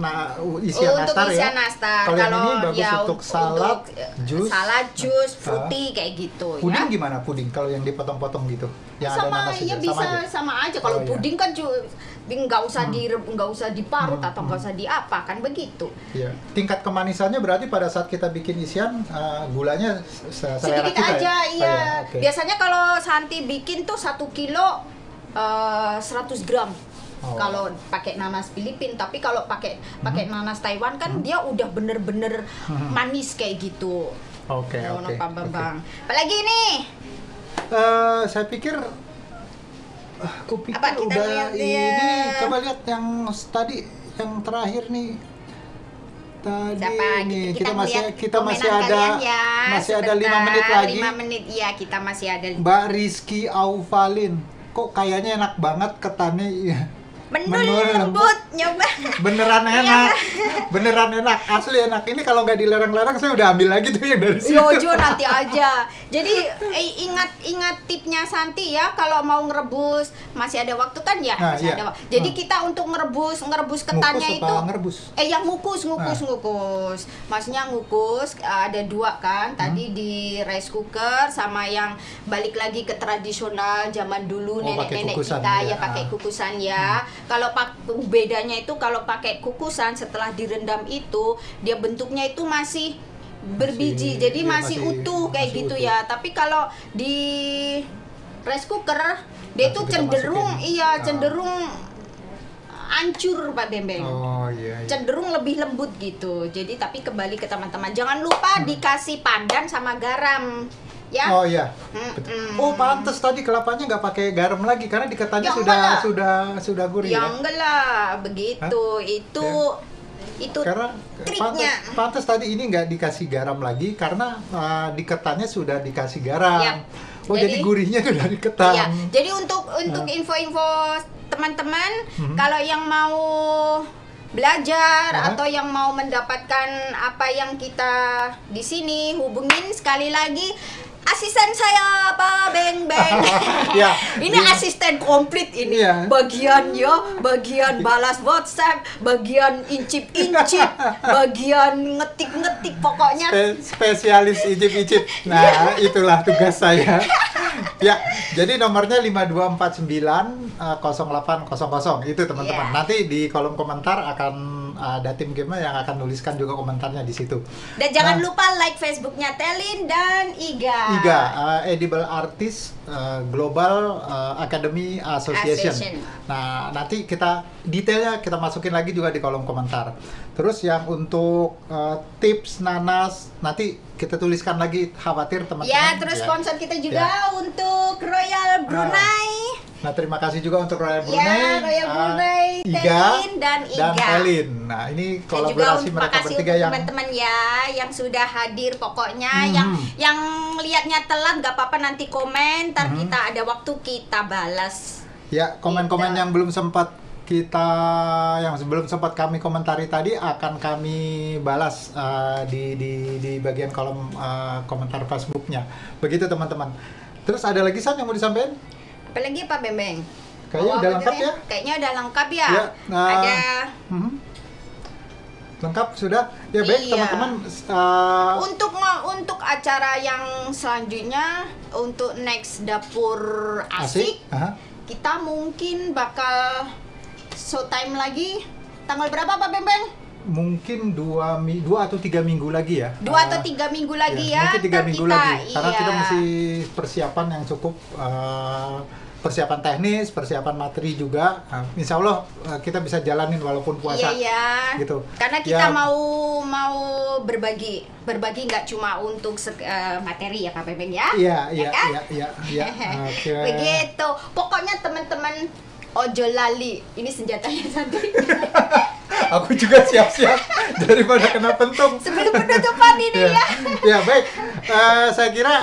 isian Untuk nastar isian ya. nastar. Kalau yang ini bagus ya, untuk salad, jus. salad, jus, fruity kayak gitu Puding ya. gimana puding kalau yang dipotong-potong gitu? Yang Sama ada nanas ya itu, bisa aja? sama aja. Kalau Oh, iya. puding kan nggak usah diparut atau nggak usah diapa kan begitu. Iya. Tingkat kemanisannya berarti pada saat kita bikin isian gulanya selera Sedikit kita aja, ya? iya. Oh, ya, oke. Biasanya kalau Santi bikin tuh 1 kilo 100 gram. Oh. Kalau pakai nanas Filipin, tapi kalau pakai nanas Taiwan kan dia udah bener-bener manis kayak gitu. Oke. Pak Bambang. Apalagi nih? Saya pikir aku pikir Apa, kita udah lihat ini. dia. Coba lihat yang tadi, yang terakhir nih. Tadi Siapa? nih Kita kita ngeliat masih komenan ada kalian ya. masih ada 5 Sebentar, menit lagi. 5 menit, iya kita masih ada. Mbak Rizky Aufalin, kok kayaknya enak banget ketannya. Menul lembut, nyoba. Beneran enak, beneran enak, asli enak. Ini kalau nggak dilarang-larang saya udah ambil lagi tuh yang dari situ. Yojo nanti aja. Jadi ingat tipnya Santi ya, kalau mau ngerebus masih ada waktu kan ya, Nah, masih iya. ada waktu. Jadi kita untuk ngerebus ketannya Ngukus itu apa ngerebus? yang ngukus. Maksudnya ngukus ada 2 kan. Tadi di rice cooker sama yang balik lagi ke tradisional zaman dulu pakai nenek-nenek kukusan, kita ya. ya pakai kukusan ya. Kalau bedanya itu kalau pakai kukusan setelah direndam itu dia bentuknya itu masih berbiji, jadi iya, masih utuh kayak masih gitu utuh. ya. Tapi kalau di rice cooker dia Langsung tuh kita cenderung masukin. cenderung hancur Pak Bembeng. Oh iya. Cenderung lebih lembut gitu. Jadi tapi kembali ke teman-teman, jangan lupa dikasih pandan sama garam. Ya. Oh iya. Mm-mm. Oh pantes tadi kelapanya nggak pakai garam lagi karena diketannya Ya, enggak sudah gurih Ya ya. enggak lah, begitu. Itu Karena triknya. pantes tadi ini nggak dikasih garam lagi karena diketannya sudah dikasih garam. Ya. Oh jadi gurihnya sudah diketan. Iya. Jadi untuk info-info teman-teman, kalau yang mau belajar atau yang mau mendapatkan apa yang kita di sini, hubungin sekali lagi asisten saya Pak Beng Beng. Ya, Ini asisten komplit ini. Iya. Bagian balas WhatsApp, bagian incip-incip, bagian ngetik-ngetik, pokoknya Spesialis icip-icip. Nah, itulah tugas saya. Ya, jadi nomornya 5249 0800 itu teman-teman. Iya. Nanti di kolom komentar akan ada tim game yang akan nuliskan juga komentarnya di situ. Dan jangan lupa like Facebooknya Telin dan Iga. Edible Artist Global Academy Association. Nah, nanti kita detailnya kita masukin lagi juga di kolom komentar. Terus yang untuk tips nanas nanti kita tuliskan lagi, khawatir teman-teman. Ya, terus sponsor kita juga untuk Royal Brunei. Nah, terima kasih juga untuk Royal Brunei, Ya, Royal Brunei, Telin dan Iga. Telin. Nah, ini Dan juga kolaborasi mereka makasih bertiga untuk yang teman-teman ya yang sudah hadir pokoknya, yang lihatnya telat gak apa-apa, nanti komen, ntar kita ada waktu kita balas. ya komen-komen Gitu. yang belum sempat kami komentari tadi akan kami balas di bagian kolom komentar Facebooknya. Begitu teman-teman. Terus ada lagi San yang mau disampaikan? Apalagi Pak Bembeng? Kayaknya udah lengkap ya? Kayaknya udah lengkap ya. Ya, Ada lengkap sudah. Ya baik Iya. teman-teman. untuk acara yang selanjutnya, untuk next dapur asik. Aha. Kita mungkin bakal showtime lagi tanggal berapa Pak Bembeng? Mungkin 2 atau 3 minggu lagi ya. 2 atau 3 minggu lagi ya. Mungkin 3 ntar minggu kita, lagi. Karena iya. kita mesti persiapan yang cukup, persiapan teknis, persiapan materi juga. Insya Allah kita bisa jalanin walaupun puasa. Iya. Gitu. Karena kita Ya. mau berbagi nggak cuma untuk materi ya Pak Bembeng ya. Iya. kan? Iya. Oke. Begitu. Pokoknya teman-teman ojo lali. Ini senjatanya Santi. Aku juga siap-siap daripada kena pentung. Sebelum penutupan ini ya. Ya baik. Saya kira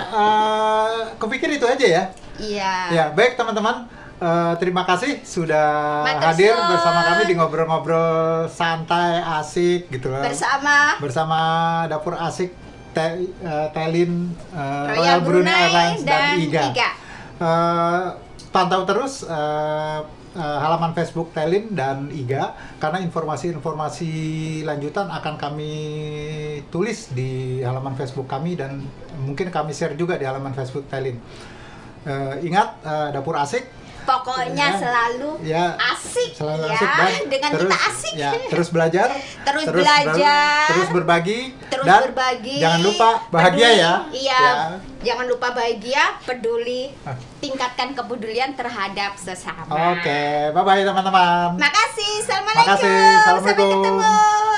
kupikir itu aja ya. Iya. Ya baik teman-teman. Terima kasih sudah Matur hadir suwun. bersama kami di ngobrol-ngobrol santai asik gitu loh. Bersama dapur asik Telin, Royal Brunei Airlines dan Iga. Pantau terus halaman Facebook Telin dan Iga karena informasi-informasi lanjutan akan kami tulis di halaman Facebook kami dan mungkin kami share juga di halaman Facebook Telin. Ingat dapur asik. Pokoknya selalu asik selalu ya. Asik dan dengan terus, kita asik. Ya, terus belajar, terus berbagi, dan berbagi. Jangan lupa bahagia peduli, ya. Iya. Ya. Jangan lupa bahagia, peduli, tingkatkan kepedulian terhadap sesama. Oke, bye bye teman-teman. Makasih. Assalamualaikum. Makasih. Assalamualaikum. Sampai ketemu.